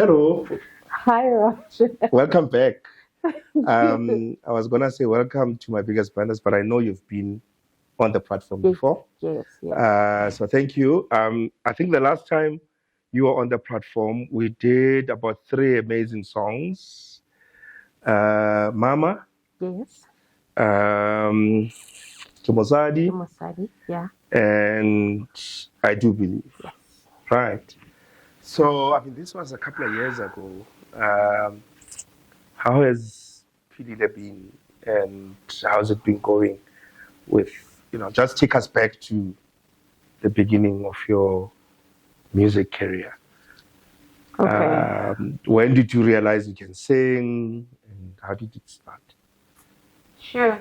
Hello, Hi, Roger. welcome back. I was gonna say welcome to my biggest blunders, but I know you've been on the platform Yes, before. yes, yes. So thank you. I think the last time you were on the platform, we did about three amazing songs. Mama, Yes. um, Tumosadi, Musadi, yeah. and I Do Believe. Yes. Right. So, I mean, this was a couple of years ago. How has Philile been, and how's it been going with, just take us back to the beginning of your music career. Okay. When did you realize you can sing, and how did it start? Sure.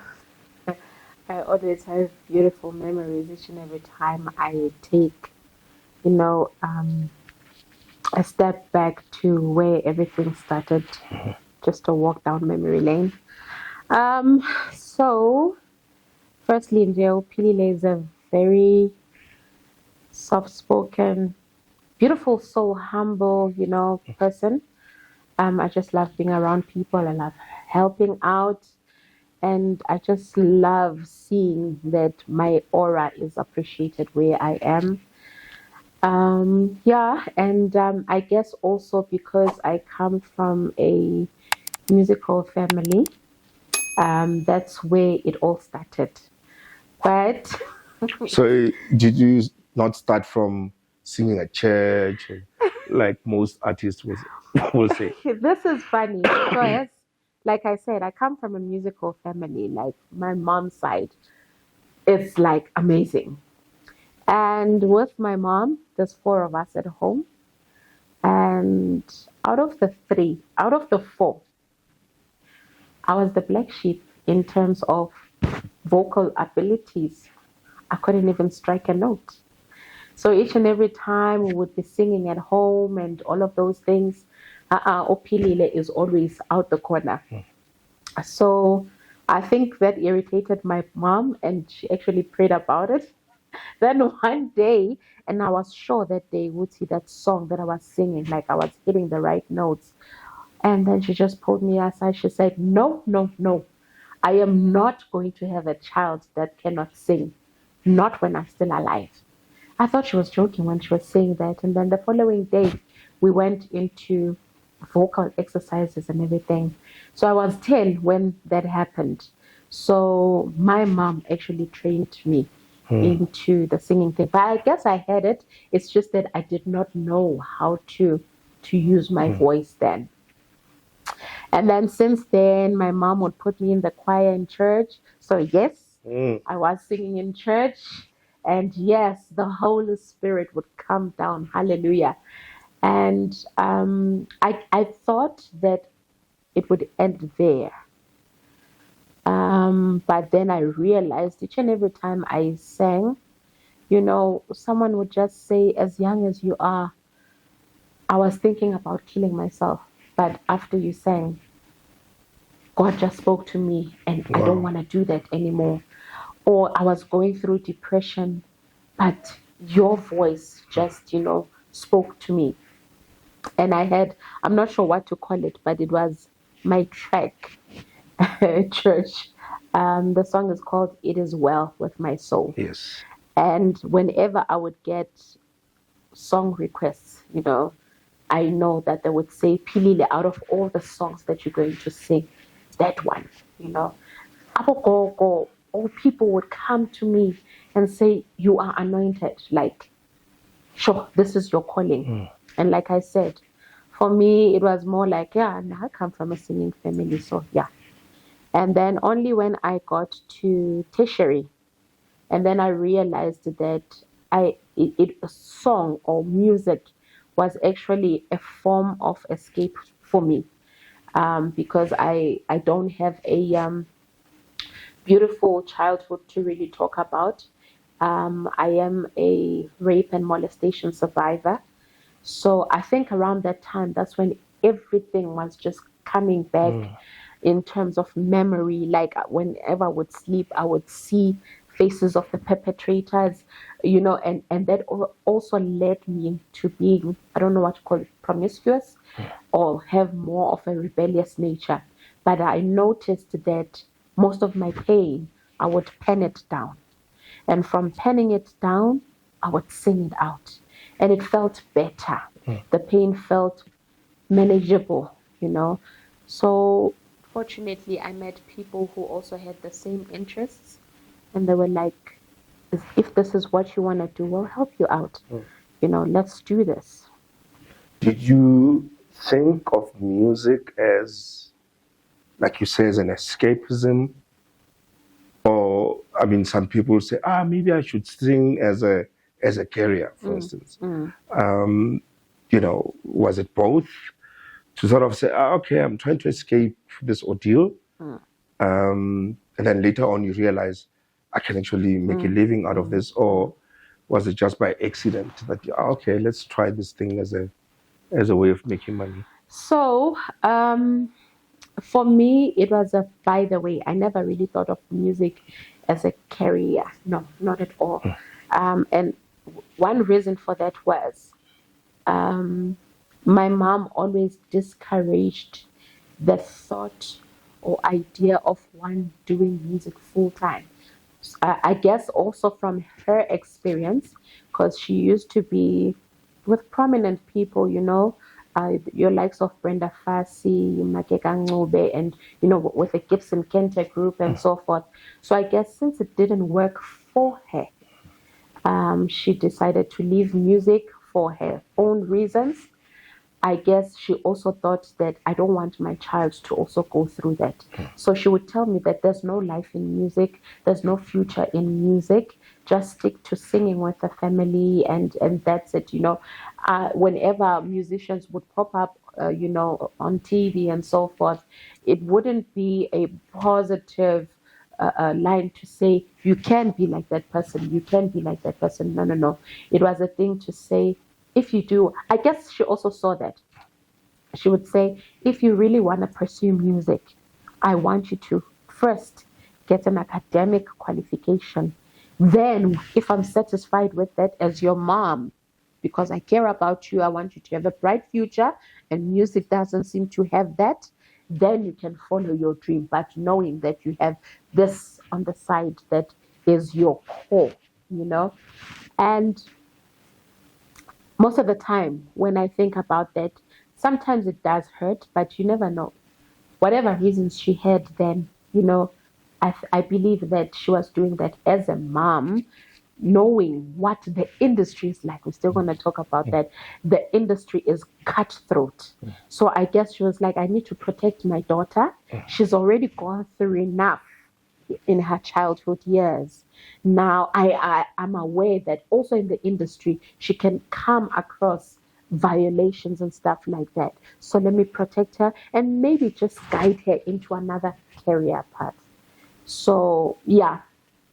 I always have beautiful memories each and every time I take, you know, um, a step back to where everything started, just to walk down memory lane. Um, so, firstly, Philile is a very soft-spoken, beautiful soul, humble, person. I just love being around people. I love helping out. And I just love seeing that my aura is appreciated where I am. Yeah, and I guess also because I come from a musical family, that's where it all started. But So, did you not start from singing at church, like most artists will say? this is funny because, like I said, I come from a musical family. Like my mom's side, it's like amazing. And with my mom, there's four of us at home. And out of the four, I was the black sheep in terms of vocal abilities. I couldn't even strike a note. So each and every time we would be singing at home and all of those things, Opilile is always out the corner. So I think that irritated my mom, and she actually prayed about it. Then one day, and I was sure that they would see that song that I was singing, like I was hitting the right notes. And then she just pulled me aside. She said, "No, no, no. I am not going to have a child that cannot sing, not when I'm still alive." I thought she was joking when she was saying that. And then the following day, we went into vocal exercises and everything. So I was 10 when that happened. So my mom actually trained me into the singing thing. But I guess I had it. It's just that I did not know how to use my voice then. And then since then, my mom would put me in the choir in church. So, yes, I was singing in church. And yes, the Holy Spirit would come down. Hallelujah. And I thought that it would end there. But then I realized each and every time I sang, someone would just say, "As young as you are," I was thinking about killing myself. But after you sang, God just spoke to me, and I don't Wow. want to do that anymore. Or I was going through depression, but your voice just, spoke to me. And I'm not sure what to call it, but it was my track church. The song is called "It Is Well with My Soul." Yes. And whenever I would get song requests, I know that they would say, "Philile, out of all the songs that you're going to sing, that one, you know. Abogogo, all people would come to me and say, "You are anointed. Like, sure, this is your calling." And like I said, for me, it was more like, yeah, I come from a singing family, so yeah. And then only when I got to tertiary, and then I realized that a song or music was actually a form of escape for me, because I don't have a beautiful childhood to really talk about. I am a rape and molestation survivor. So I think around that time, that's when everything was just coming back in terms of memory. Like whenever I would sleep, I would see faces of the perpetrators, you know, and that also led me to being, I don't know what to call it, promiscuous, or have more of a rebellious nature. But I noticed that most of my pain, I would pen it down. And from penning it down, I would sing it out. And it felt better. The pain felt manageable, you know. So fortunately, I met people who also had the same interests. And they were like, if this is what you want to do, we'll help you out. You know, let's do this. Did you think of music as, like you say, as an escapism? Or, I mean, some people say, maybe I should sing as a career, for instance. You know, was it both? To sort of say, okay, I'm trying to escape this ordeal. And then later on you realize I can actually make a living out of this. Or was it just by accident that, okay, let's try this thing as a way of making money? So, for me, it was a by the way. I never really thought of music as a career. No, not at all. And one reason for that was my mom always discouraged the thought or idea of one doing music full time. I guess also from her experience, because she used to be with prominent people, you know, your likes of Brenda Fassie, Makeka Ngcobe, and, you know, with the Gibson Kenter group and so forth. So I guess since it didn't work for her, she decided to leave music for her own reasons. I guess she also thought that I don't want my child to also go through that. So she would tell me that there's no life in music, there's no future in music. Just stick to singing with the family, and that's it. You know, whenever musicians would pop up, you know, on TV and so forth, it wouldn't be a positive line to say you can be like that person, you can be like that person. No, no, no. It was a thing to say, if you do, I guess she also saw that. She would say, if you really want to pursue music, I want you to first get an academic qualification. Then, if I'm satisfied with that as your mom, because I care about you, I want you to have a bright future, and music doesn't seem to have that, then you can follow your dream, but knowing that you have this on the side that is your core, you know? And most of the time, when I think about that, sometimes it does hurt, but you never know. Whatever reasons she had then, you know, I believe that she was doing that as a mom, knowing what the industry is like. We're still going to talk about that. The industry is cutthroat. So I guess she was like, I need to protect my daughter. She's already gone through enough in her childhood years. Now I'm aware that also in the industry she can come across violations and stuff like that. So let me protect her and maybe just guide her into another career path. So yeah,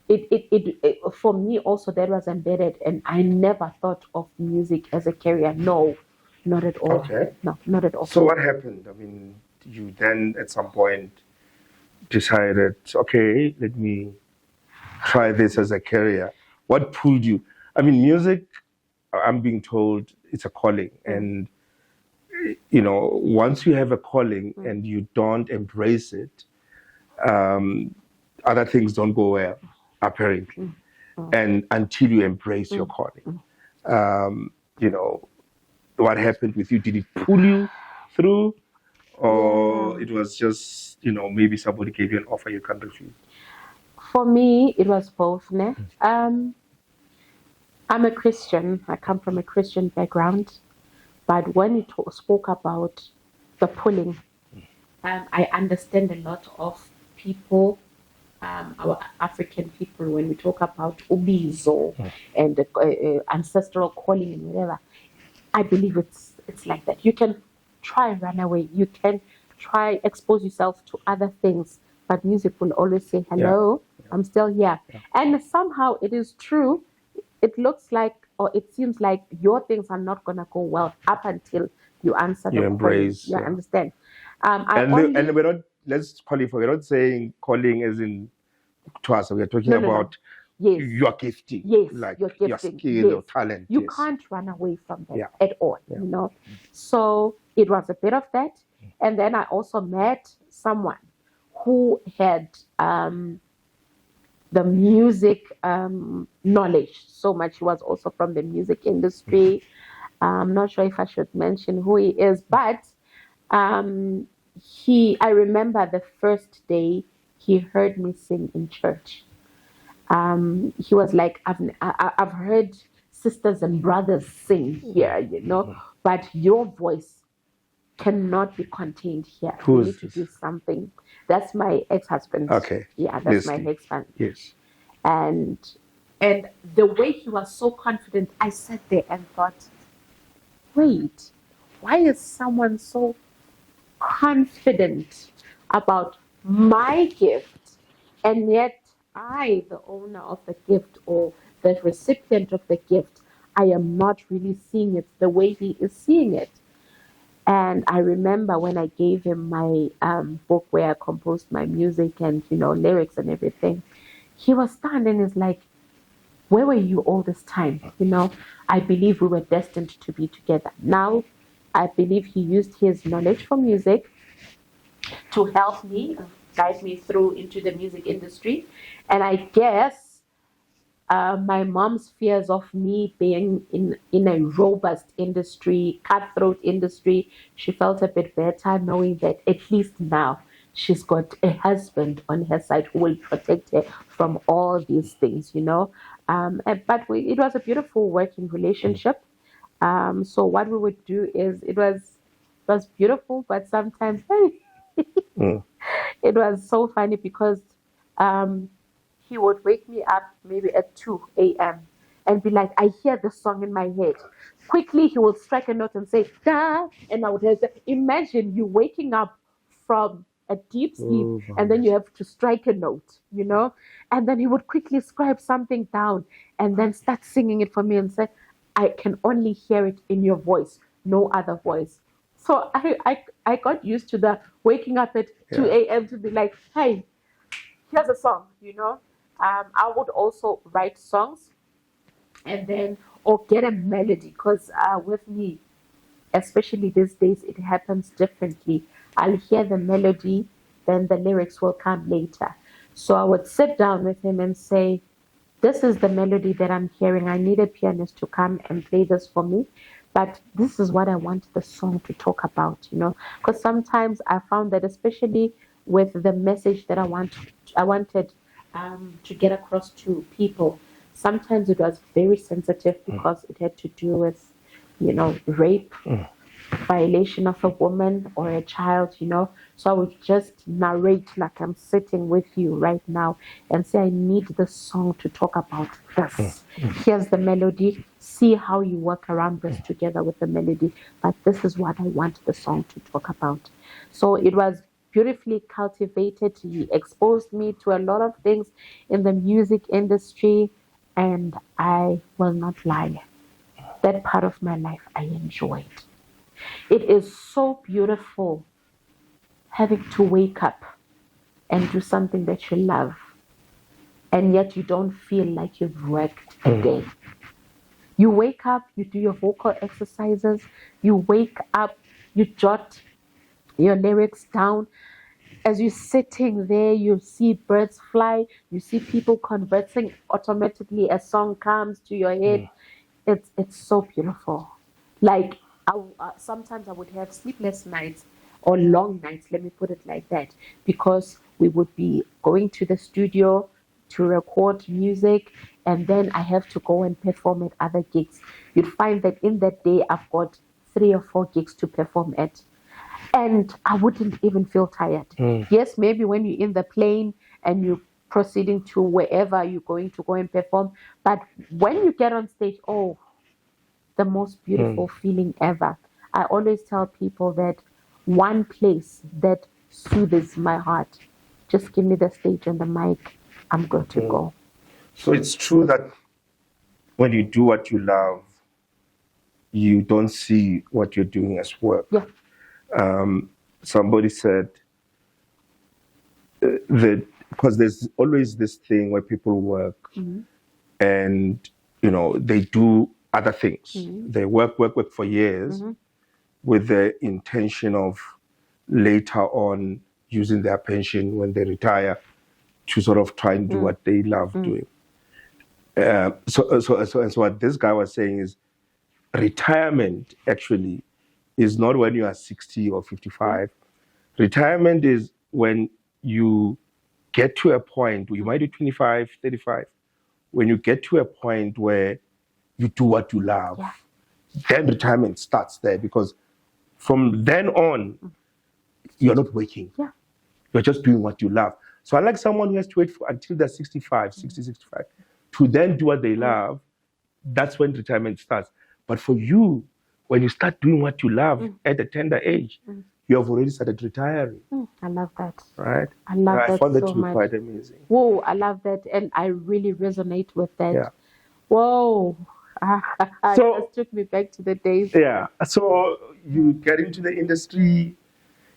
it for me also that was embedded, and I never thought of music as a career. No, not at all. Okay. No, not at all. So what happened? I mean, you then at some point decided, okay, let me try this as a career. What pulled you? I mean, music, I'm being told it's a calling. And, you know, once you have a calling and you don't embrace it, other things don't go well, apparently. And until you embrace your calling, you know, what happened with you? Did it pull you through? Or it was just, you know, maybe somebody gave you an offer you can't refuse? For me, it was both. Ne? I'm a Christian. I come from a Christian background. But when you spoke about the pulling, I understand a lot of people, our African people, when we talk about ubizo and ancestral calling and whatever. I believe it's like that. You can try and run away. You can try expose yourself to other things, but music will always say, "Hello, I'm still here." And somehow it is true. It looks like, or it seems like your things are not gonna go well up until you answer You the embrace. calling. Yeah, understand. And we're not. Let's qualify. We're not saying calling as in to us. We're talking about Yes. your gifting. Yes, Like your your gifting. skill, Yes. your talent. You yes. can't run away from that Yeah. at all, Yeah. you know. So it was a bit of that. And then I also met someone who had the music knowledge so much. He was also from the music industry. I'm not sure if I should mention who he is, but um, I remember the first day he heard me sing in church. He was like, I've heard sisters and brothers sing here, you know, but your voice cannot be contained here. Who You is need to this? do something. That's my ex-husband. Okay. Yeah, that's my Listening. ex-husband. Yes. And the way he was so confident, I sat there and thought, wait, why is someone so confident about my gift, and yet I, the owner of the gift or the recipient of the gift, I am not really seeing it the way he is seeing it. And I remember when I gave him my book where I composed my music and lyrics and everything, he was stunned and is like, "Where were you all this time? I believe we were destined to be together." Now, I believe he used his knowledge for music to help me, guide me through into the music industry. And I guess my mom's fears of me being in a robust industry, cutthroat industry, she felt a bit better knowing that at least now she's got a husband on her side who will protect her from all these things. But it was a beautiful working relationship. So what we would do is it was beautiful, but sometimes Mm. it was so funny because um, he would wake me up maybe at 2 a.m. and be like, I hear the song in my head. Quickly, he would strike a note and say, da, and I would have to imagine you waking up from a deep sleep Oh, and then right. you have to strike a note. And then he would quickly scribe something down and then start singing it for me and say, I can only hear it in your voice, no other voice. So I got used to the waking up at 2 a.m. to be like, hey, here's a song. I would also write songs and then, or get a melody because with me, especially these days, it happens differently. I'll hear the melody, then the lyrics will come later. So I would sit down with him and say, this is the melody that I'm hearing. I need a pianist to come and play this for me. But this is what I want the song to talk about. Because sometimes I found that, especially with the message that I wanted to get across to people, sometimes it was very sensitive because it had to do with, rape, violation of a woman or a child. So I would just narrate like I'm sitting with you right now and say, I need the song to talk about this. Here's the melody. See how you work around this together with the melody. But this is what I want the song to talk about. So it was beautifully cultivated. He exposed me to a lot of things in the music industry. And I will not lie. That part of my life I enjoyed. It is so beautiful having to wake up and do something that you love, and yet you don't feel like you've worked a day. You wake up, you do your vocal exercises, you wake up, you jot your lyrics down. As you're sitting there, you see birds fly, you see people conversing automatically, a song comes to your head. It's so beautiful. Like sometimes I would have sleepless nights or long nights, let me put it like that, because we would be going to the studio to record music, and then I have to go and perform at other gigs. You'd find that in that day I've got 3 or 4 gigs to perform at, and I wouldn't even feel tired. Yes, maybe when you're in the plane and you're proceeding to wherever you're going to go and perform, but when you get on stage, oh, the most beautiful feeling ever. I always tell people that one place that soothes my heart, just give me the stage and the mic, I'm good to go. So it's true that when you do what you love, you don't see what you're doing as work. Yeah. Somebody said that because there's always this thing where people work and, they do other things. They work for years with the intention of later on using their pension when they retire to sort of try and do what they love doing. So what this guy was saying is retirement actually is not when you are 60 or 55. Retirement is when you get to a point where you might be 25, 35, when you get to a point where you do what you love, then retirement starts there, because from then on, you're not working. You're just doing what you love. So unlike someone who has to wait until they're 65, 60, 65, to then do what they love, that's when retirement starts. But for you, when you start doing what you love at a tender age, you have already started retiring. I love that. Right? I love that I found that so to be much. quite amazing. Whoa, I love that. And I really resonate with that. Yeah. Whoa. It just took me back to the days. Yeah. So you get into the industry,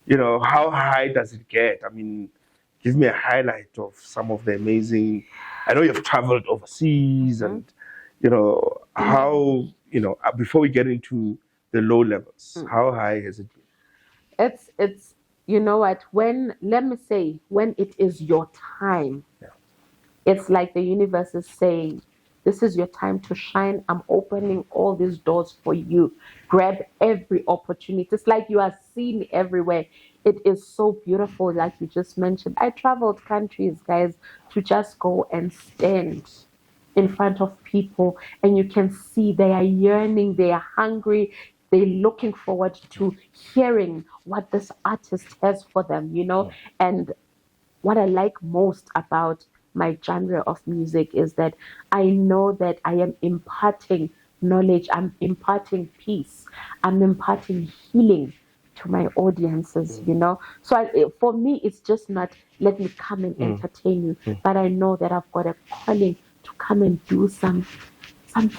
how high does it get? I mean, give me a highlight of some of the amazing, I know you've traveled overseas and, how, before we get into the low levels, how high has it been? It's you know what, let me say, when it is your time, it's like the universe is saying, this is your time to shine. I'm opening all these doors for you. Grab every opportunity. It's like you are seen everywhere. It is so beautiful, like you just mentioned. I traveled countries, guys, to just go and stand in front of people, and you can see they are yearning, they are hungry, they're looking forward to hearing what this artist has for them, And what I like most about my genre of music is that I know that I am imparting knowledge, I'm imparting peace, I'm imparting healing to my audiences, So for me, it's just not let me come and entertain you, but I know that I've got a calling to come and do some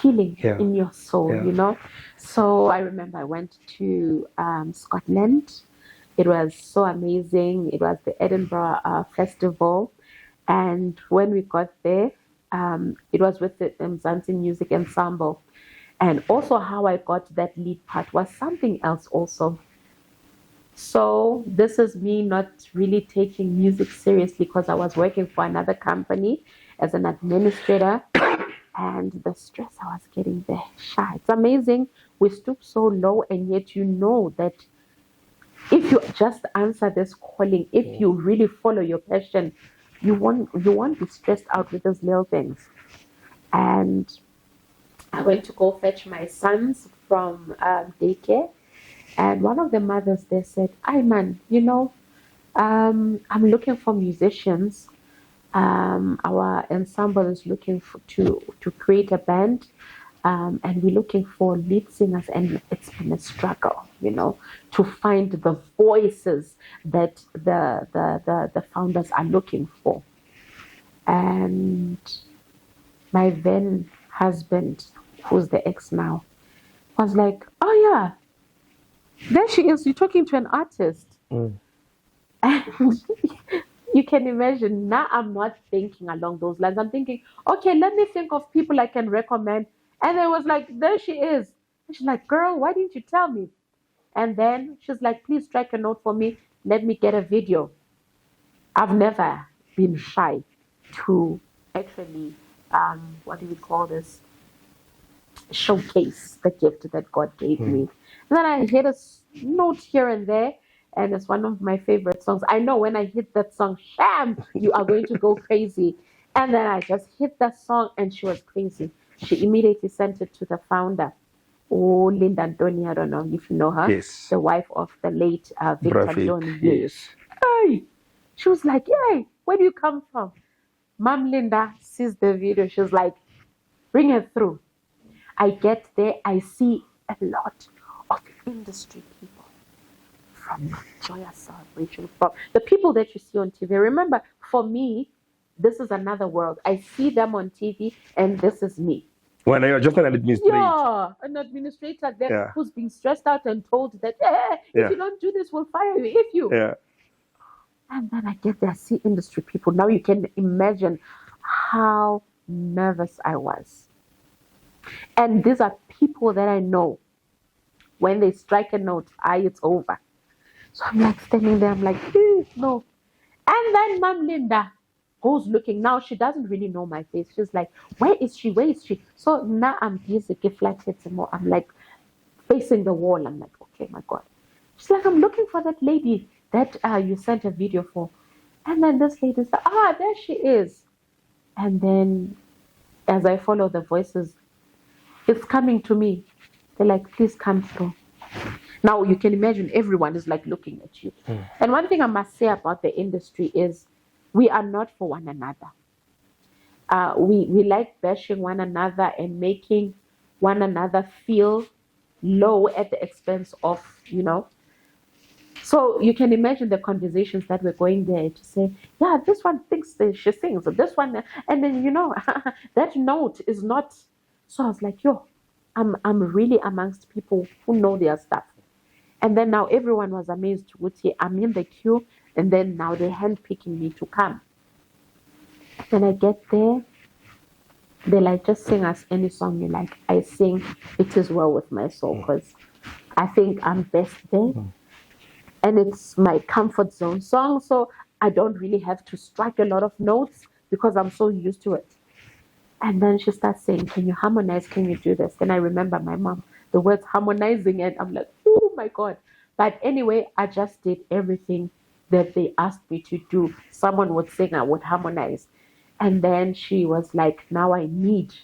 healing in your soul, So I remember I went to Scotland. It was so amazing. It was the Edinburgh Festival. And when we got there, it was with the Mzansi Music Ensemble. And also how I got that lead part was something else also. So this is me not really taking music seriously, because I was working for another company as an administrator. And the stress I was getting there, it's amazing. We stoop so low, and yet you know that if you just answer this calling, if you really follow your passion, you won't be stressed out with those little things. And I went to go fetch my sons from daycare, and one of the mothers there said, "Ayman, I'm looking for musicians. Our ensemble is looking to create a band, and we're looking for lead singers, and it's been a struggle, to find the voices that the founders are looking for." And my then husband, who's the ex now, was like, "Oh yeah, there she is. You're talking to an artist." And you can imagine, now I'm not thinking along those lines. I'm thinking, okay, let me think of people I can recommend. And it was like, there she is. And she's like, "Girl, why didn't you tell me?" And then she's like, "Please strike a note for me. Let me get a video." I've never been shy to actually, what do we call this? Showcase the gift that God gave me. And then I hit a note here and there, and it's one of my favorite songs. I know when I hit that song, Sham, you are going to go crazy. And then I just hit that song, and she was crazy. She immediately sent it to the founder. Oh, Linda Antoni, I don't know if you know her. Yes. The wife of the late Victor Antoni. Yes. Hey! She was like, "Hey, where do you come from?" Mom Linda sees the video. She was like, "Bring her through." I get there, I see a lot of industry people from Joyous Celebration, from the people that you see on TV. Remember, for me, this is another world. I see them on TV, and this is me. When you're just an administrator. Yeah, an administrator there who's being stressed out and told that, if you don't do this, we'll fire you. And then I get there, I see industry people. Now you can imagine how nervous I was. And these are people that I know. When they strike a note, it's over. So I'm like standing there, I'm like, no. And then Mom Linda goes looking. Now she doesn't really know my face. She's like, where is she? Where is she? So now I'm busy, get flattered some more. I'm like facing the wall. I'm like, okay, my God. She's like, I'm looking for that lady that you sent a video for. And then this lady's like, there she is. And then as I follow the voices, it's coming to me. They're like, please come through. Now you can imagine everyone is like looking at you. And one thing I must say about the industry is we are not for one another. We like bashing one another and making one another feel low at the expense of, So you can imagine the conversations that we're going there to say, yeah, this one thinks that she sings, this one, and then that note is not. So I was like, I'm really amongst people who know their stuff. And then now everyone was amazed to see I'm in the queue, and then now they're handpicking me to come. When I get there, they like, just sing us any song you like. I sing It Is Well With My Soul because I think I'm best there. And it's my comfort zone song, so I don't really have to strike a lot of notes because I'm so used to it. And then she starts saying, can you harmonize? Can you do this? Then I remember my mom, the words harmonizing, and I'm like, oh my God. But anyway, I just did everything that they asked me to do. Someone would sing, I would harmonize. And then she was like, now I need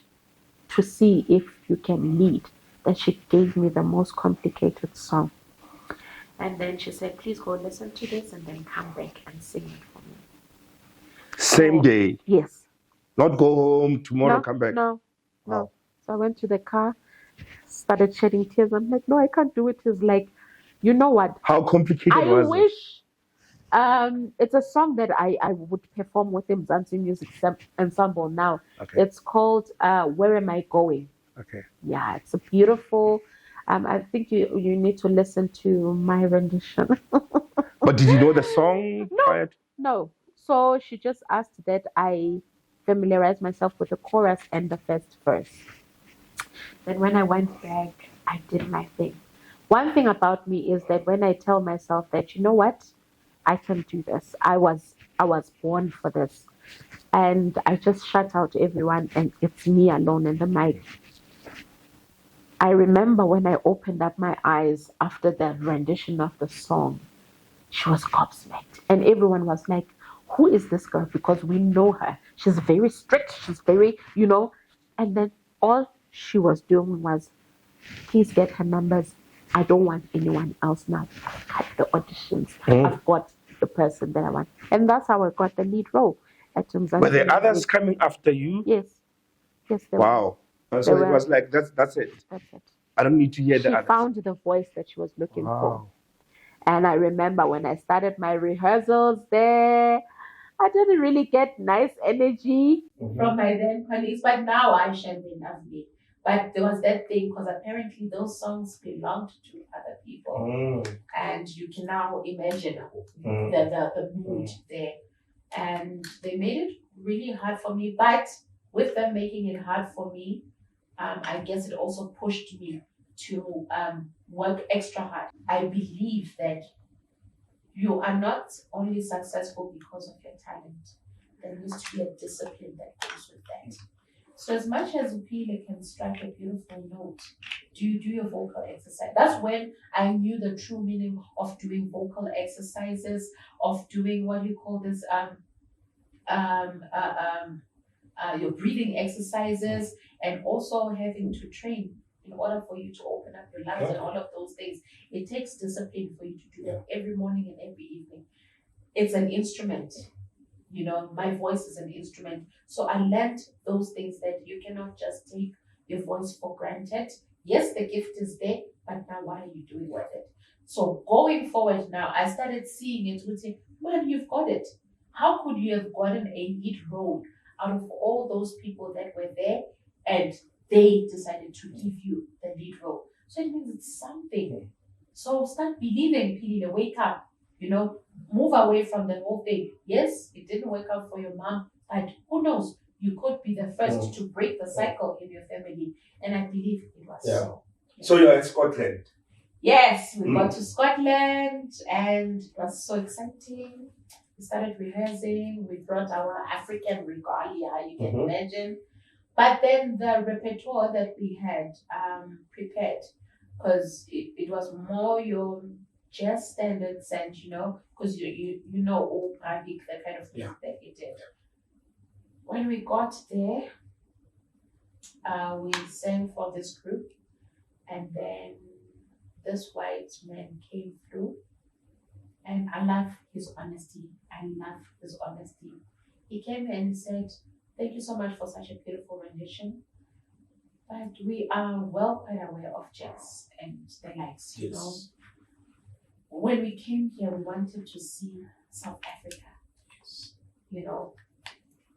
to see if you can lead. Then she gave me the most complicated song. And then she said, please go listen to this and then come back and sing it for me. Same day? Yes. Not go home, tomorrow come back? No. So I went to the car, started shedding tears. I'm like, no, I can't do it. It's like, you know what? How complicated was it? I wish it's a song that I would perform with him Mzansi Music Ensemble now. Okay. It's called Where Am I Going? Okay. Yeah, it's a beautiful. I think you need to listen to my rendition. But did you know the song? No. So she just asked that I familiarize myself with the chorus and the first verse. Then when I went back, I did my thing. One thing about me is that when I tell myself that, you know what, I can do this. I was born for this. And I just shut out everyone and it's me alone in the mic. I remember when I opened up my eyes after the rendition of the song, she was gobsmacked. And everyone was like, who is this girl? Because we know her. She's very strict. She's very, And then all she was doing was, please get her numbers. I don't want anyone else now. I've got the auditions. I've got the person that I want. And that's how I got the lead role at Mzansi. Were there others coming after you? Yes. Yes, there were. So it was like, that's it. That's it. I don't need to hear the others. She found the voice that she was looking for. And I remember when I started my rehearsals there, I didn't really get nice energy from my then colleagues, but now I share they love me. But there was that thing because apparently those songs belonged to other people. And you can now imagine the mood there. And they made it really hard for me. But with them making it hard for me, I guess it also pushed me to work extra hard. I believe that you are not only successful because of your talent. There needs to be a discipline that goes with that. So as much as Philile can strike a beautiful note, do you do your vocal exercise? That's when I knew the true meaning of doing vocal exercises, of doing what you call this your breathing exercises, and also having to train in order for you to open up your lungs and all of those things. It takes discipline for you to do that every morning and every evening. It's an instrument. My voice is an instrument. So I learned those things that you cannot just take your voice for granted. Yes, the gift is there, but now what are you doing with it? So going forward now, I started seeing it and saying, man, you've got it. How could you have gotten a lead role out of all those people that were there and they decided to give you the lead role? So it means it's something. So start believing, Philile, wake up. move away from the whole thing. Yes, it didn't work out for your mom, but who knows? You could be the first to break the cycle in your family. And I believe it was so. So you're in Scotland? Yes, we got to Scotland and it was so exciting. We started rehearsing. We brought our African regalia, you can imagine. But then the repertoire that we had prepared, because it was more your jazz standards and, because you know all Bradik, the kind of thing that he did. When we got there, we sang for this group, and then this white man came through, and I love his honesty. He came and said, "Thank you so much for such a beautiful rendition, but we are well quite aware of jazz and the likes, you know. When we came here, we wanted to see South Africa,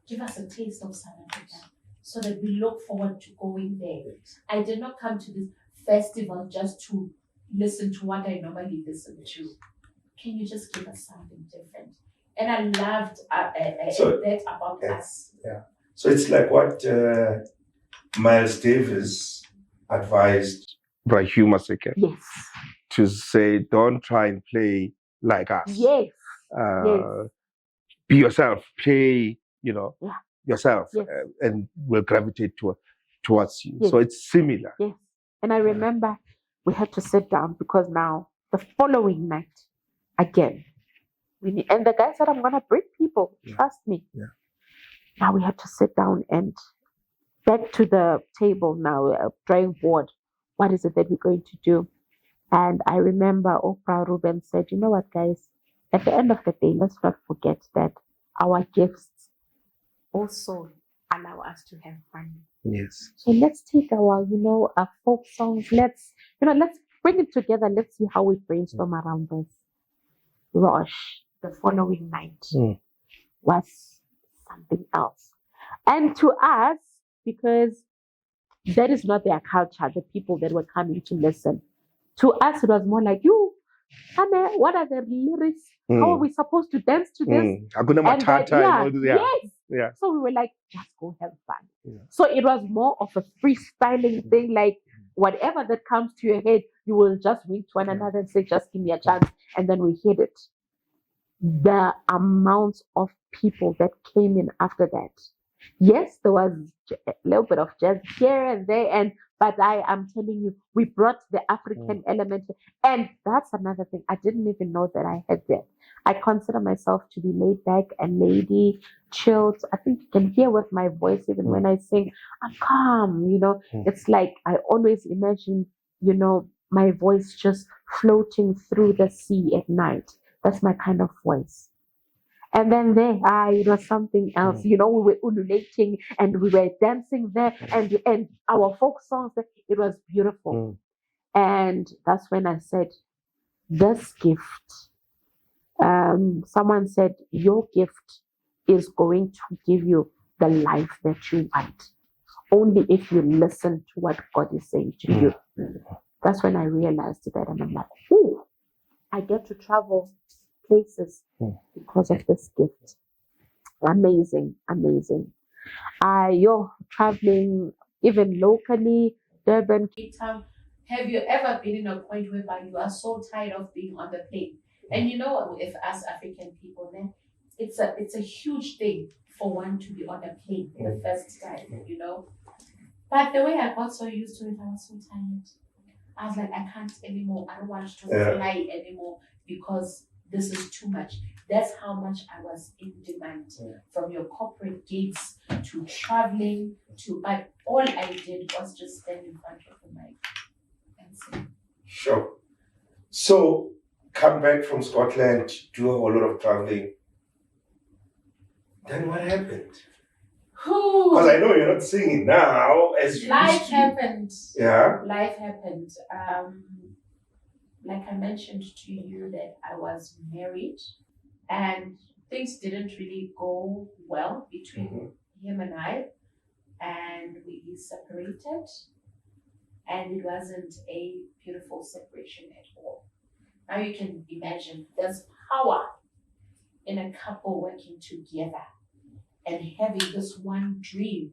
give us a taste of South Africa so that we look forward to going there. I did not come to this festival just to listen to what I normally listen to. Can you just give us something different?" And I loved that about us. Yeah. So it's like what Miles Davis advised Hugh Maseke. Yes. To say, don't try and play like us. Yes. Be yourself. Play, yourself, and will gravitate towards you. Yes. So it's similar. Yes. And I remember we had to sit down because now the following night, again, and the guy said, "I'm going to bring people. Trust me." Yeah. Now we had to sit down and back to the table now, drawing board. What is it that we're going to do? And I remember Oprah Ruben said, "You know what, guys? At the end of the day, let's not forget that our gifts also allow us to have fun. Yes. So let's take our folk songs. Let's bring it together. Let's see how we brainstorm around this." Rush the following night was something else. And to us, because that is not their culture, the people that were coming to listen, to us it was more like, Anne, what are the lyrics? How are we supposed to dance to this? Hakuna Matata. Yes. Yeah. So we were like, just go have fun. Yeah. So it was more of a freestyling thing, like whatever that comes to your head, you will just wink to one another and say, just give me a chance. And then we hit it. The amount of people that came in after that. Yes, there was a little bit of jazz here and there, but I am telling you, we brought the African element. And that's another thing. I didn't even know that I had that. I consider myself to be laid back and lady, chilled. I think you can hear with my voice, even when I sing, I'm calm, It's like I always imagine, my voice just floating through the sea at night. That's my kind of voice. And then there, it was something else. We were ululating and we were dancing there, and our folk songs. It was beautiful. And that's when I said, this gift. Someone said, your gift is going to give you the life that you want, only if you listen to what God is saying to you. That's when I realized that, and I'm like, ooh, I get to travel places because of this gift. Amazing. You're traveling even locally, Durban, Cape Town. Have you ever been in a point whereby you are so tired of being on the plane? And with us African people, then it's a huge thing for one to be on a plane the first time, But the way I got so used to it, I was so tired. I was like, I can't anymore. I don't want to fly anymore because this is too much. That's how much I was in demand from your corporate gigs to traveling but all I did was just stand in front of the mic and sing. Sure. So come back from Scotland, do a whole lot of traveling. Then what happened? Because I know you're not singing now as you Life happened. Yeah. Life happened. Like I mentioned to you that I was married and things didn't really go well between him and I, and we separated, and it wasn't a beautiful separation at all. Now you can imagine there's power in a couple working together and having this one dream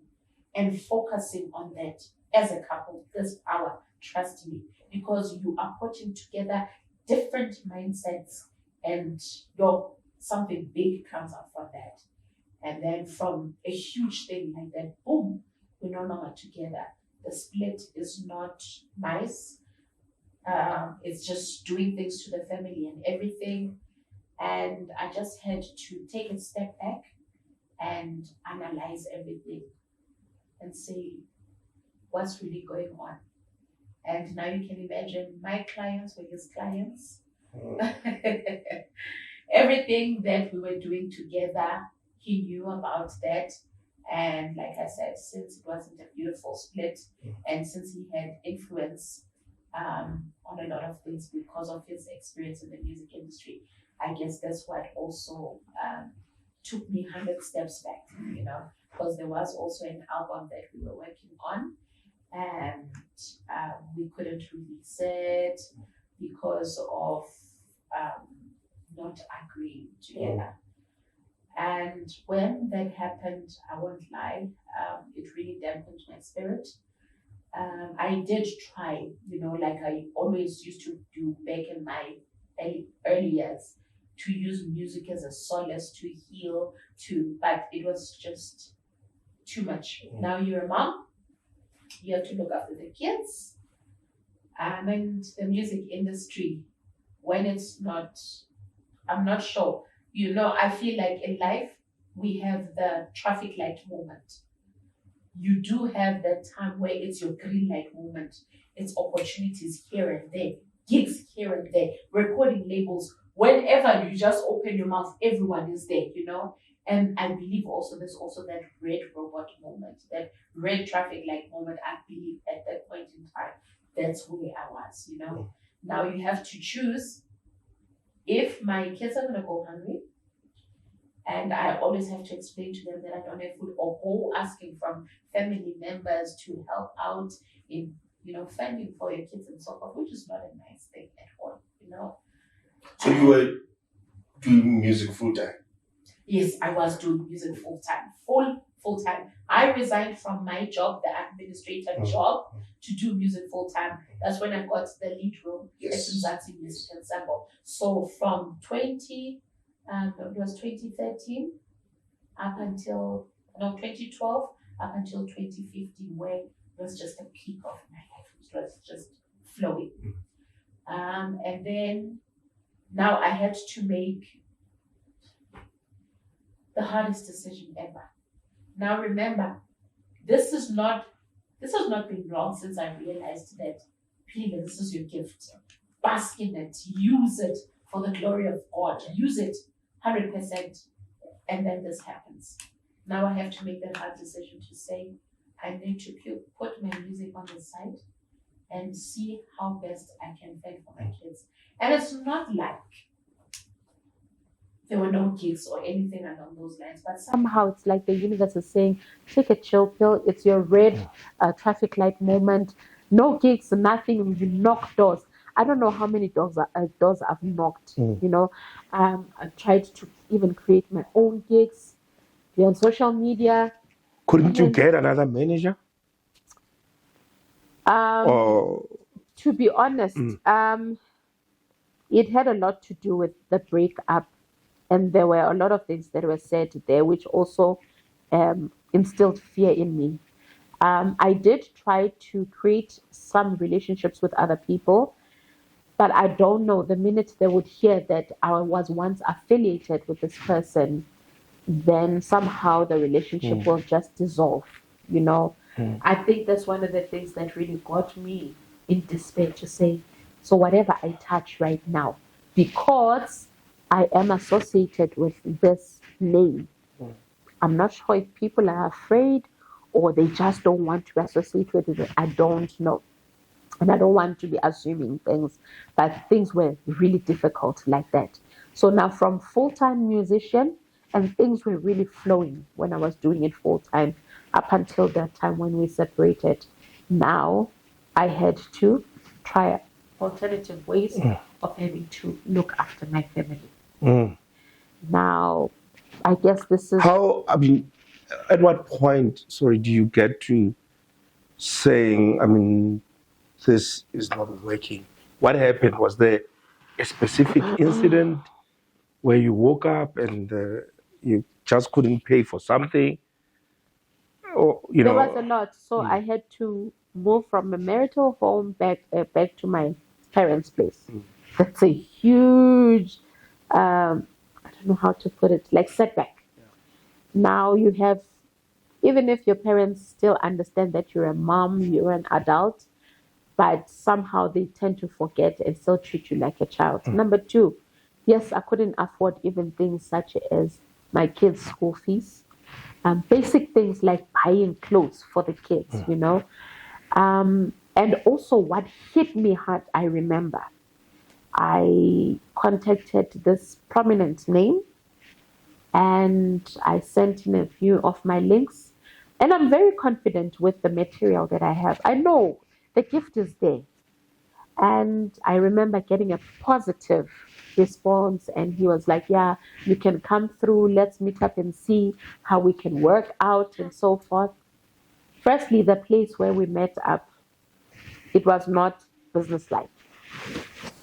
and focusing on that as a couple, this power, trust me, because you are putting together different mindsets and something big comes up from that. And then from a huge thing like that, boom, we're no longer together. The split is not nice. It's just doing things to the family and everything. And I just had to take a step back and analyze everything and say what's really going on. And now you can imagine my clients were his clients. Everything that we were doing together, he knew about that. And like I said, since it wasn't a beautiful split, and since he had influence on a lot of things because of his experience in the music industry, I guess that's what also took me 100 steps back, because there was also an album that we were working on, and we couldn't release it because of not agreeing together. And when that happened, I won't lie, it really dampened my spirit. I did try, like I always used to do back in my early years, to use music as a solace, to heal, but it was just too much. Now you're a mom, you have to look after the kids, and the music industry, when it's not, I'm not sure. I feel like in life, we have the traffic light moment. You do have that time where it's your green light moment. It's opportunities here and there, gigs here and there, recording labels. Whenever you just open your mouth, everyone is there, And I believe also there's also that red robot moment, that red traffic light moment. I believe at that point in time, that's where I was, Now you have to choose. If my kids are gonna go hungry, and I always have to explain to them that I don't have food, or go asking from family members to help out in, funding for your kids and so forth, which is not a nice thing at all, So you were doing music full time? Yes, I was doing music full time. I resigned from my job, the administrator job, to do music full time. That's when I got the lead role at Mzansi Music Ensemble. So from 2013 up until 2012 up until 2015, where it was just a peak of my life. It was just flowing. And then now I had to make the hardest decision ever. Now remember, this has not been long since I realized that, Philile, this is your gift. Bask in it, use it for the glory of God, use it 100%. And then this happens. Now I have to make that hard decision to say, I need to put my music on the side and see how best I can fend for my kids. And it's not like there were no gigs or anything along those lines, but somehow it's like the universe is saying, take a chill pill. It's your red traffic light moment. No gigs, nothing. You knock doors. I don't know how many doors I've knocked. I tried to even create my own gigs, be on social media. Couldn't you get another manager? To be honest, it had a lot to do with the breakup. And there were a lot of things that were said there, which also instilled fear in me. I did try to create some relationships with other people, but I don't know, the minute they would hear that I was once affiliated with this person, then somehow the relationship will just dissolve, I think that's one of the things that really got me in despair, to say, so whatever I touch right now, because I am associated with this name, I'm not sure if people are afraid or they just don't want to associate with it. I don't know. And I don't want to be assuming things, but things were really difficult like that. So now, from full-time musician, and things were really flowing when I was doing it full-time up until that time when we separated. Now I had to try alternative ways of having to look after my family. Now, I guess this is How, I mean, at what point, sorry, do you get to saying, I mean, this is not working? What happened? Was there a specific incident where you woke up and you just couldn't pay for something? Or, you there was a know, lot. So I had to move from a marital home back to my parents' place. That's a huge, I don't know how to put it, like setback. Now you have, even if your parents still understand that you're a mom, you're an adult, but somehow they tend to forget and still treat you like a child. Number two, yes, I couldn't afford even things such as my kids' school fees, basic things like buying clothes for the kids, you know. And also, what hit me hard, I remember, I contacted this prominent name and I sent in a few of my links. And I'm very confident with the material that I have. I know the gift is there. And I remember getting a positive response. And he was like, yeah, you can come through. Let's meet up and see how we can work out and so forth. Firstly, the place where we met up, it was not businesslike.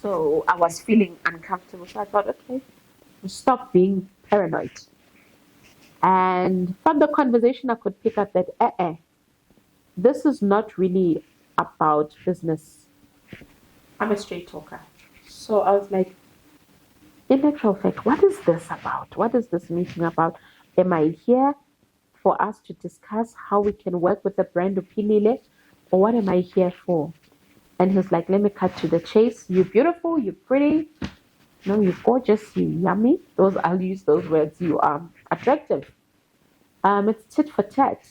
So I was feeling uncomfortable. So I thought, okay, stop being paranoid. And from the conversation, I could pick up that this is not really about business. I'm a straight talker. So I was like, in actual fact, what is this about? What is this meeting about? Am I here for us to discuss how we can work with the brand of Philile? Or what am I here for? And he's like, let me cut to the chase. You're beautiful, you're pretty, no, you're gorgeous, you're yummy. Those I'll use those words. You are attractive. It's tit for tat.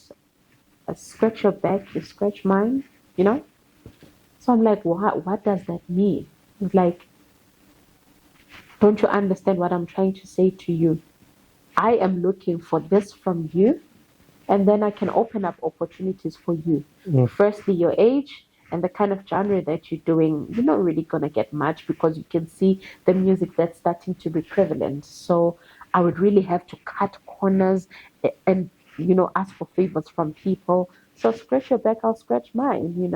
I scratch your back, you scratch mine, you know? So I'm like, what does that mean? He's like, don't you understand what I'm trying to say to you? I am looking for this from you, and then I can open up opportunities for you. Firstly, your age and the kind of genre that you're doing, you're not really gonna get much because you can see the music that's starting to be prevalent. So I would really have to cut corners and ask for favors from people. So scratch your back, I'll scratch mine.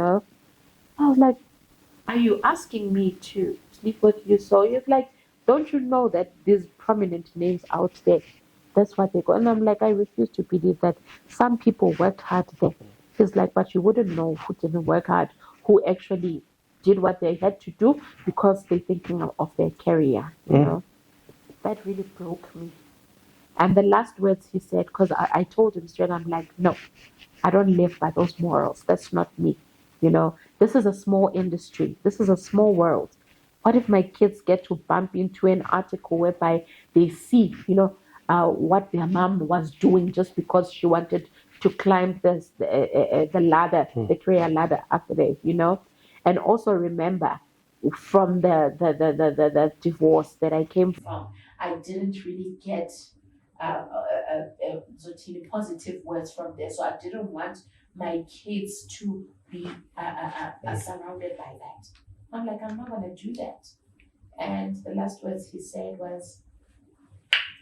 I was like, are you asking me to sleep with you? So you're like, don't you know that these prominent names out there, that's what they go. And I'm like, I refuse to believe that some people worked hard there. He's like, but you wouldn't know who didn't work hard, who actually did what they had to do because they're thinking of their career, That really broke me. And the last words he said, because I told him straight, I'm like, no, I don't live by those morals. That's not me. This is a small industry. This is a small world. What if my kids get to bump into an article whereby they see, what their mom was doing just because she wanted to climb the ladder, the career ladder after that. And also remember, from the divorce that I came from, I didn't really get positive words from there. So I didn't want my kids to be surrounded by that. I'm like, I'm not going to do that. And the last words he said was,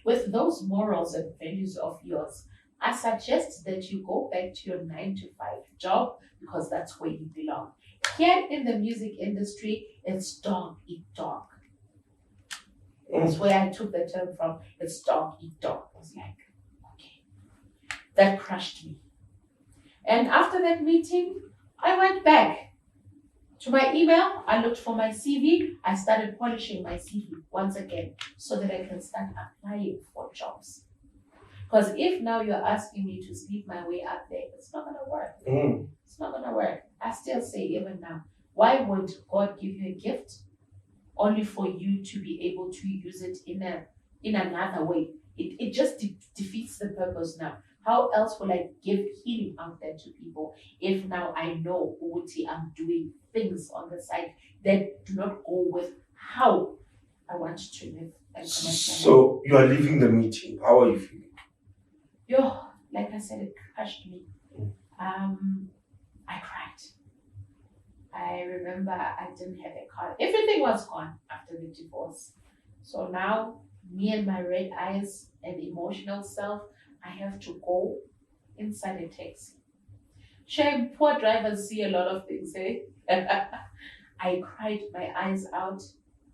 with those morals and values of yours, I suggest that you go back to your 9 to 5 job because that's where you belong. Here in the music industry, it's dog eat dog. That's where I took the term from. It's dog eat dog. I was like, okay. That crushed me. And after that meeting, I went back to my email. I looked for my CV. I started polishing my CV once again so that I can start applying for jobs. Because if now you're asking me to sleep my way up there, it's not going to work. It's not going to work. I still say, even now, why would God give you a gift only for you to be able to use it in another way? It just defeats the purpose now. How else will I give healing out there to people if now I know Uti I'm doing things on the side that do not go with how I want to live and connect? So you are leaving the meeting. How are you feeling? Yo, like I said, it crushed me. I cried. I remember I didn't have a car. Everything was gone after the divorce. So now me and my red eyes and emotional self, I have to go inside a taxi. Shame, poor drivers see a lot of things, eh? I cried my eyes out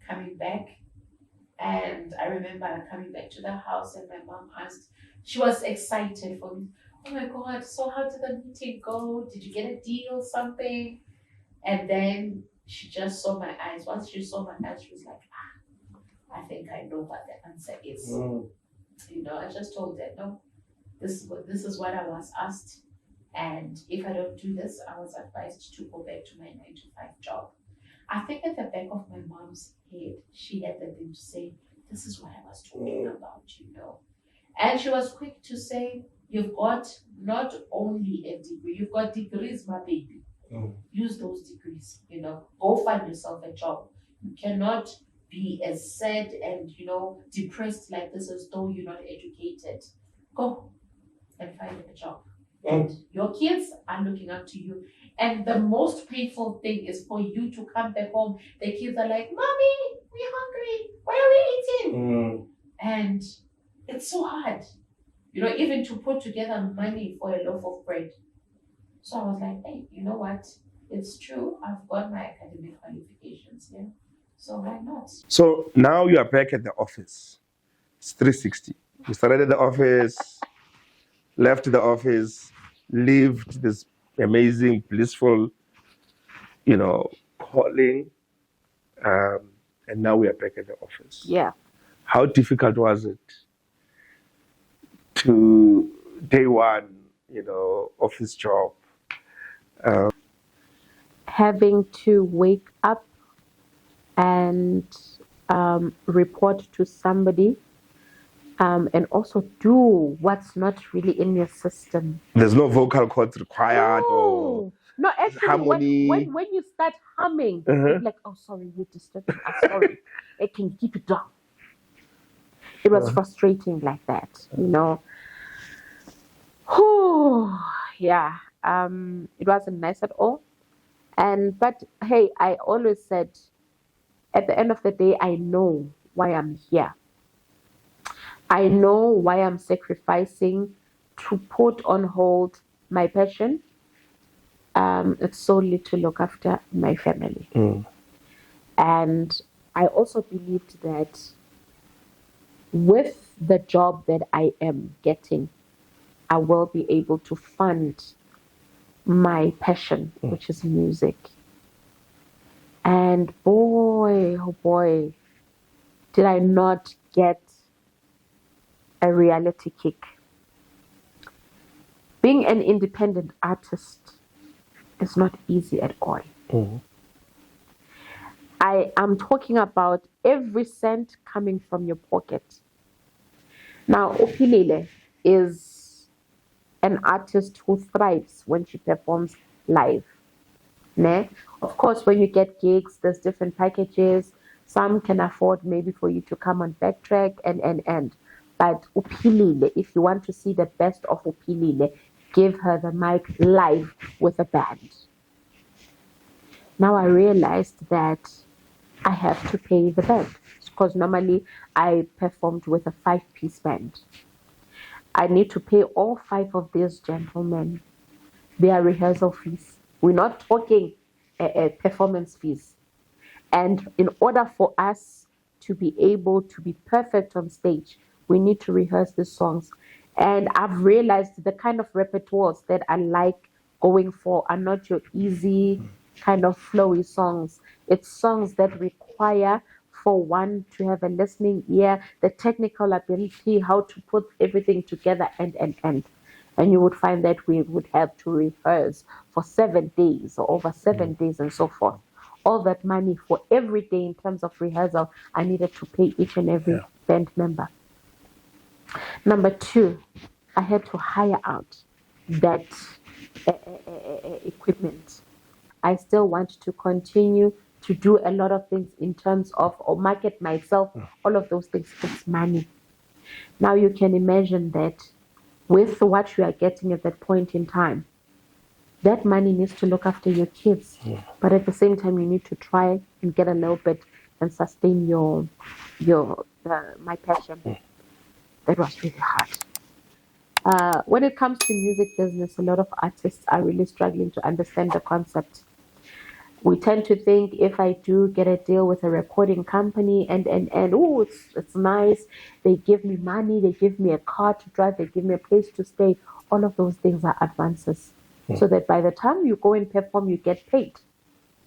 coming back. And I remember coming back to the house and my mom asked, she was excited for me. Oh my God, so how did the meeting go? Did you get a deal, something? And then she just saw my eyes. Once she saw my eyes, she was like, I think I know what the answer is. I just told her, no, this is what I was asked. And if I don't do this, I was advised to go back to my 9 to 5 job. I think at the back of my mom's head, she had the thing to say, this is what I was talking about. And she was quick to say, you've got not only a degree, you've got degrees, my baby. Use those degrees, go find yourself a job. You cannot be as sad and, depressed like this as though you're not educated. Go and find a job. And your kids are looking up to you. And the most painful thing is for you to come back home. The kids are like, Mommy, we're hungry. What are we eating? And it's so hard, even to put together money for a loaf of bread. So I was like, hey, you know what? It's true. I've got my academic qualifications here. So why not? So now you are back at the office. It's 360. You started at the office, left the office, lived this amazing, blissful, calling, and now we are back at the office. Yeah. How difficult was it to day one, office job? Having to wake up and report to somebody, and also do what's not really in your system. There's no vocal cords required or no, actually, harmony. When you start humming, it's like, oh, sorry, you're disturbing us. Sorry, it can keep it down. It was frustrating like that, yeah. It wasn't nice at all. But hey, I always said, at the end of the day, I know why I'm here. I know why I'm sacrificing to put on hold my passion. It's solely to look after my family. And I also believed that with the job that I am getting, I will be able to fund my passion, which is music. And boy, oh boy, did I not get a reality kick. Being an independent artist is not easy at all. I am talking about every cent coming from your pocket. Now, Philile is an artist who thrives when she performs live. Ne? Of course, when you get gigs, there's different packages. Some can afford maybe for you to come on backtrack and. But Philile, if you want to see the best of Philile, give her the mic live with a band. Now I realized that I have to pay the band, because normally I performed with a 5-piece band. I need to pay all 5 of these gentlemen their rehearsal fees. We're not talking performance fees. And in order for us to be able to be perfect on stage, we need to rehearse the songs. And I've realized the kind of repertoires that I like going for are not your easy kind of flowy songs. It's songs that require for one to have a listening ear, the technical ability, how to put everything together and. And you would find that we would have to rehearse for 7 days or over 7 days and so forth. All that money for every day in terms of rehearsal, I needed to pay each and every band member. Number 2, I had to hire out that equipment. I still want to continue to do a lot of things in terms of, or market myself, all of those things. It's money. Now you can imagine that with what you are getting at that point in time, that money needs to look after your kids. But at the same time, you need to try and get a little bit and sustain your my passion. That was really hard. When it comes to music business, a lot of artists are really struggling to understand the concept. We tend to think if I do get a deal with a recording company and oh, it's nice, they give me money, they give me a car to drive, they give me a place to stay. All of those things are advances, so that by the time you go and perform, you get paid.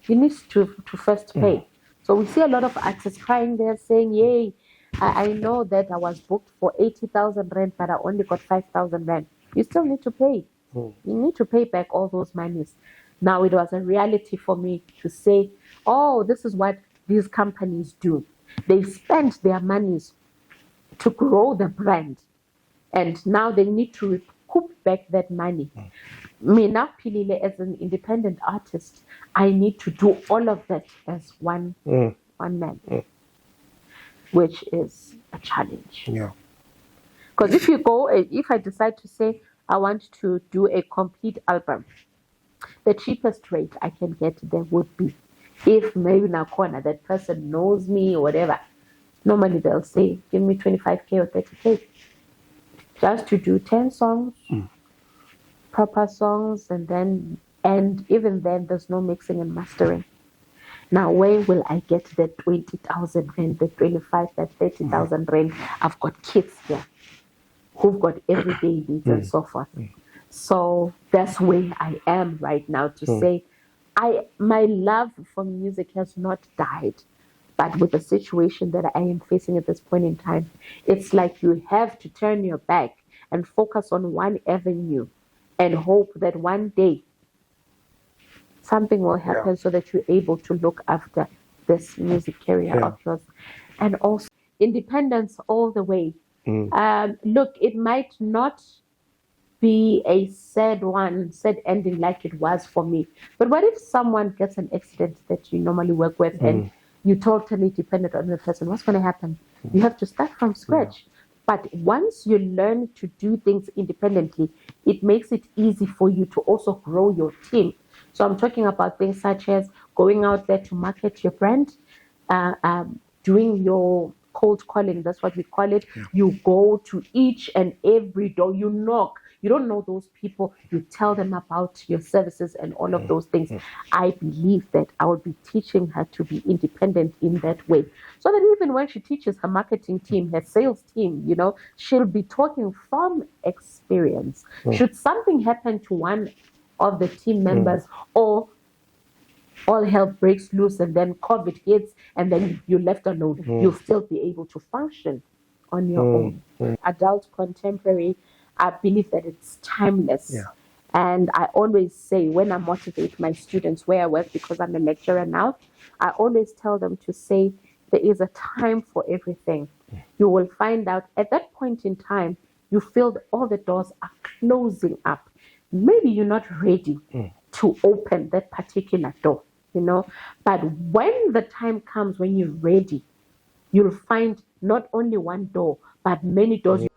You need to first pay. So we see a lot of artists crying there saying, "Yay, I know that I was booked for 80,000 rand, but I only got 5,000 rand." You still need to pay. You need to pay back all those monies. Now it was a reality for me to say, "Oh, this is what these companies do. They spend their monies to grow the brand, and now they need to recoup back that money." Me now, Philile, as an independent artist, I need to do all of that as one man, which is a challenge. Yeah. Because if I decide to say I want to do a complete album, the cheapest rate I can get there would be, if maybe now corner that person knows me or whatever, normally they'll say, give me 25K or 30K just to do 10 songs. Proper songs, and even then there's no mixing and mastering. Now where will I get the 20,000 rand, the 25, that 30,000 rand? I've got kids here who've got everyday needs and so forth. So that's where I am right now to say my love for music has not died, but with the situation that I am facing at this point in time, it's like you have to turn your back and focus on one avenue and hope that one day something will happen so that you're able to look after this music career of yours. And also independence all the way. Look, it might not be a sad ending like it was for me. But what if someone gets an accident that you normally work with and you're totally dependent on the person? What's going to happen? You have to start from scratch. But once you learn to do things independently, it makes it easy for you to also grow your team. So I'm talking about things such as going out there to market your brand, doing your cold calling. That's what we call it. You go to each and every door, you knock. You don't know those people, you tell them about your services and all of those things. I believe that I will be teaching her to be independent in that way. So that even when she teaches her marketing team, her sales team, she'll be talking from experience. Should something happen to one of the team members or all hell breaks loose and then COVID hits and then you're left alone, you'll still be able to function on your own. Adult contemporary, I believe that it's timeless. And I always say, when I motivate my students where I work, because I'm a lecturer now, I always tell them to say there is a time for everything. You will find out at that point in time, you feel that all the doors are closing up. Maybe you're not ready to open that particular door, but when the time comes when you're ready, you'll find not only one door, but many doors.